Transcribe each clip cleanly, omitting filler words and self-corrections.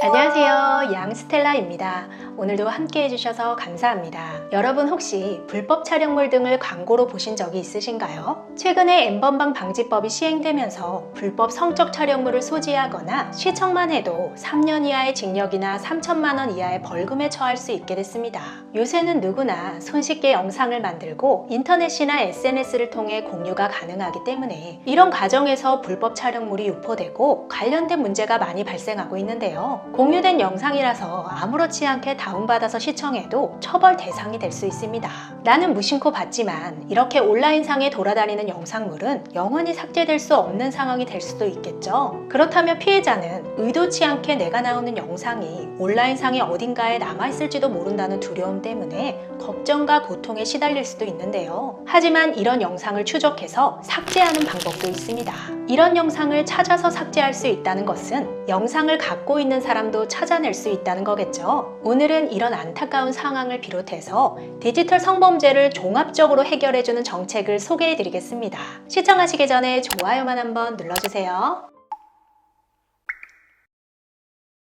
안녕하세요, 양스텔라입니다. 오늘도 함께 해주셔서 감사합니다. 여러분 혹시 불법 촬영물 등을 광고로 보신 적이 있으신가요? 최근에 N번방 방지법이 시행되면서 불법 성적 촬영물을 소지하거나 시청만 해도 3년 이하의 징역이나 3천만 원 이하의 벌금에 처할 수 있게 됐습니다. 요새는 누구나 손쉽게 영상을 만들고 인터넷이나 SNS를 통해 공유가 가능하기 때문에 이런 과정에서 불법 촬영물이 유포되고 관련된 문제가 많이 발생하고 있는데요. 공유된 영상이라서 아무렇지 않게 다운받아서 시청해도 처벌 대상이 될 수 있습니다. 나는 무심코 봤지만 이렇게 온라인상에 돌아다니는 영상물은 영원히 삭제될 수 없는 상황이 될 수도 있겠죠. 그렇다면 피해자는 의도치 않게 내가 나오는 영상이 온라인상에 어딘가에 남아있을지도 모른다는 두려움 때문에 걱정과 고통에 시달릴 수도 있는데요. 하지만 이런 영상을 추적해서 삭제하는 방법도 있습니다. 이런 영상을 찾아서 삭제할 수 있다는 것은 영상을 갖고 있는 사람도 찾아낼 수 있다는 거겠죠. 오늘은 이런 안타까운 상황을 비롯해서 디지털 성범죄를 종합적으로 해결해주는 정책을 소개해드리겠습니다. 시청하시기 전에 좋아요만 한번 눌러주세요.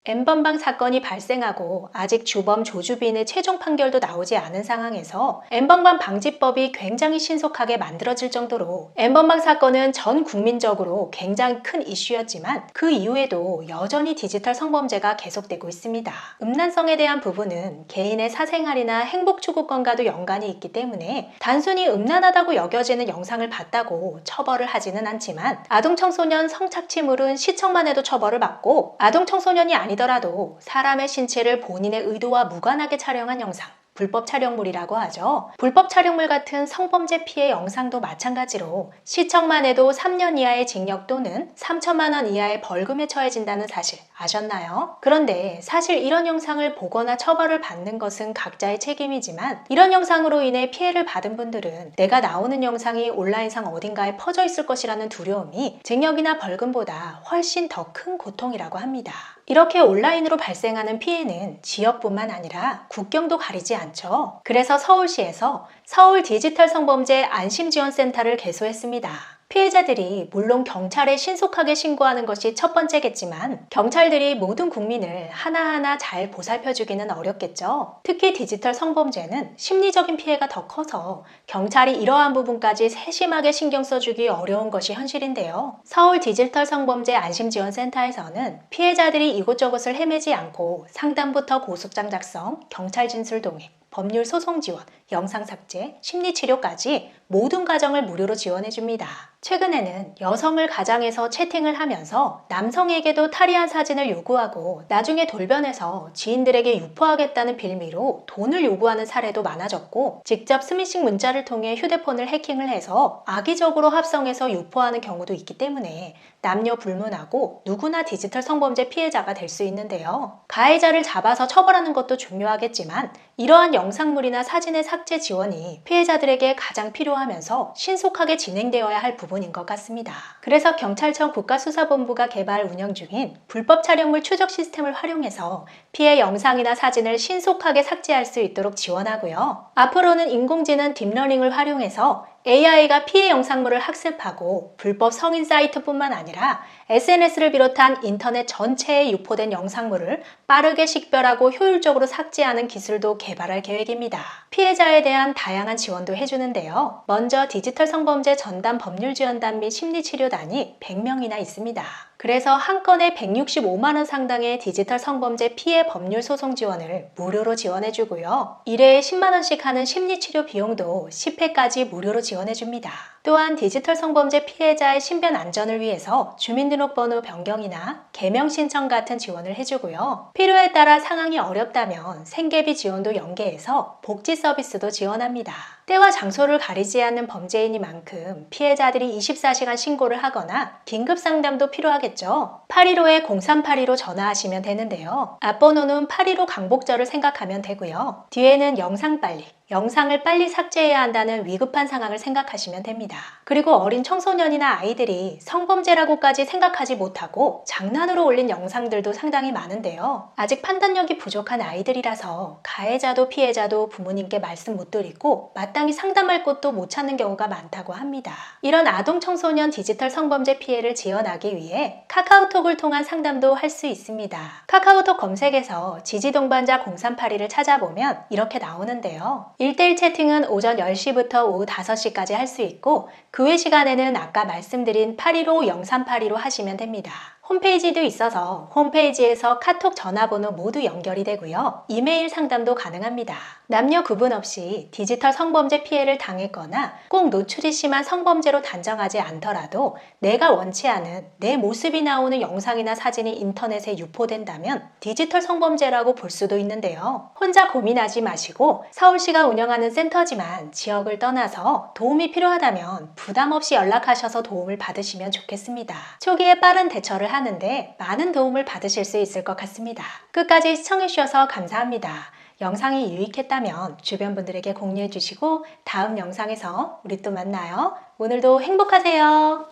N번방 사건이 발생하고 아직 주범 조주빈의 최종 판결도 나오지 않은 상황에서 N번방 방지법이 굉장히 신속하게 만들어질 정도로 N번방 사건은 전 국민적으로 굉장히 큰 이슈였지만 그 이후에도 여전히 디지털 성범죄가 계속되고 있습니다. 음란성에 대한 부분은 개인의 사생활이나 행복 추구권과도 연관이 있기 때문에 단순히 음란하다고 여겨지는 영상을 봤다고 처벌을 하지는 않지만 아동청소년 성착취물은 시청만 해도 처벌을 받고 아동청소년이 아니더라도 사람의 신체를 본인의 의도와 무관하게 촬영한 영상, 불법 촬영물이라고 하죠. 불법 촬영물 같은 성범죄 피해 영상도 마찬가지로 시청만 해도 3년 이하의 징역 또는 3천만 원 이하의 벌금에 처해진다는 사실 아셨나요? 그런데 사실 이런 영상을 보거나 처벌을 받는 것은 각자의 책임이지만 이런 영상으로 인해 피해를 받은 분들은 내가 나오는 영상이 온라인상 어딘가에 퍼져 있을 것이라는 두려움이 징역이나 벌금보다 훨씬 더 큰 고통이라고 합니다. 이렇게 온라인으로 발생하는 피해는 지역뿐만 아니라 국경도 가리지 않죠. 그래서 서울시에서 서울 디지털 성범죄 안심지원센터를 개소했습니다. 피해자들이 물론 경찰에 신속하게 신고하는 것이 첫 번째겠지만 경찰들이 모든 국민을 하나하나 잘 보살펴주기는 어렵겠죠. 특히 디지털 성범죄는 심리적인 피해가 더 커서 경찰이 이러한 부분까지 세심하게 신경 써주기 어려운 것이 현실인데요. 서울 디지털 성범죄 안심지원센터에서는 피해자들이 이곳저곳을 헤매지 않고 상담부터 고소장 작성, 경찰 진술 동의, 법률 소송 지원, 영상 삭제, 심리치료까지 모든 과정을 무료로 지원해줍니다. 최근에는 여성을 가장해서 채팅을 하면서 남성에게도 탈의한 사진을 요구하고 나중에 돌변해서 지인들에게 유포하겠다는 빌미로 돈을 요구하는 사례도 많아졌고 직접 스미싱 문자를 통해 휴대폰을 해킹을 해서 악의적으로 합성해서 유포하는 경우도 있기 때문에 남녀 불문하고 누구나 디지털 성범죄 피해자가 될 수 있는데요. 가해자를 잡아서 처벌하는 것도 중요하겠지만 이러한 영상물이나 사진의 삭제 지원이 피해자들에게 가장 필요하면서 신속하게 진행되어야 할 부분인 것 같습니다. 그래서 경찰청 국가수사본부가 개발 운영 중인 불법 촬영물 추적 시스템을 활용해서 피해 영상이나 사진을 신속하게 삭제할 수 있도록 지원하고요. 앞으로는 인공지능 딥러닝을 활용해서 AI가 피해 영상물을 학습하고 불법 성인 사이트뿐만 아니라 SNS를 비롯한 인터넷 전체에 유포된 영상물을 빠르게 식별하고 효율적으로 삭제하는 기술도 개발할 계획입니다. 피해자에 대한 다양한 지원도 해주는데요. 먼저 디지털 성범죄 전담 법률지원단 및 심리치료단이 100명이나 있습니다. 그래서 한 건에 165만 원 상당의 디지털 성범죄 피해 법률 소송 지원을 무료로 지원해주고요. 1회에 10만 원씩 하는 심리치료 비용도 10회까지 무료로 지원해줍니다. 또한 디지털 성범죄 피해자의 신변 안전을 위해서 주민등록번호 변경이나 개명 신청 같은 지원을 해주고요. 필요에 따라 상황이 어렵다면 생계비 지원도 연계해서 복지 서비스도 지원합니다. 때와 장소를 가리지 않는 범죄이니만큼 피해자들이 24시간 신고를 하거나 긴급 상담도 필요하겠죠. 815-0382로 전화하시면 되는데요. 앞번호는 815 강복절을 생각하면 되고요. 뒤에는 영상빨리, 영상을 빨리 삭제해야 한다는 위급한 상황을 생각하시면 됩니다. 그리고 어린 청소년이나 아이들이 성범죄라고까지 생각하지 못하고 장난으로 올린 영상들도 상당히 많은데요. 아직 판단력이 부족한 아이들이라서 가해자도 피해자도 부모님께 말씀 못 드리고 마땅히 상담할 곳도 못 찾는 경우가 많다고 합니다. 이런 아동 청소년 디지털 성범죄 피해를 지원하기 위해 카카오톡을 통한 상담도 할 수 있습니다. 카카오톡 검색에서 지지동반자 0382를 찾아보면 이렇게 나오는데요. 1대1 채팅은 오전 10시부터 오후 5시까지 할 수 있고 그 외 시간에는 아까 말씀드린 815-0382로 하시면 됩니다. 홈페이지도 있어서 홈페이지에서 카톡 전화번호 모두 연결이 되고요. 이메일 상담도 가능합니다. 남녀 구분 없이 디지털 성범죄 피해를 당했거나 꼭 노출이 심한 성범죄로 단정하지 않더라도 내가 원치 않은 내 모습이 나오는 영상이나 사진이 인터넷에 유포된다면 디지털 성범죄라고 볼 수도 있는데요. 혼자 고민하지 마시고 서울시가 운영하는 센터지만 지역을 떠나서 도움이 필요하다면 부담 없이 연락하셔서 도움을 받으시면 좋겠습니다. 초기에 빠른 대처를 하는데 많은 도움을 받으실 수 있을 것 같습니다. 끝까지 시청해주셔서 감사합니다. 영상이 유익했다면 주변 분들에게 공유해 주시고 다음 영상에서 우리 또 만나요. 오늘도 행복하세요.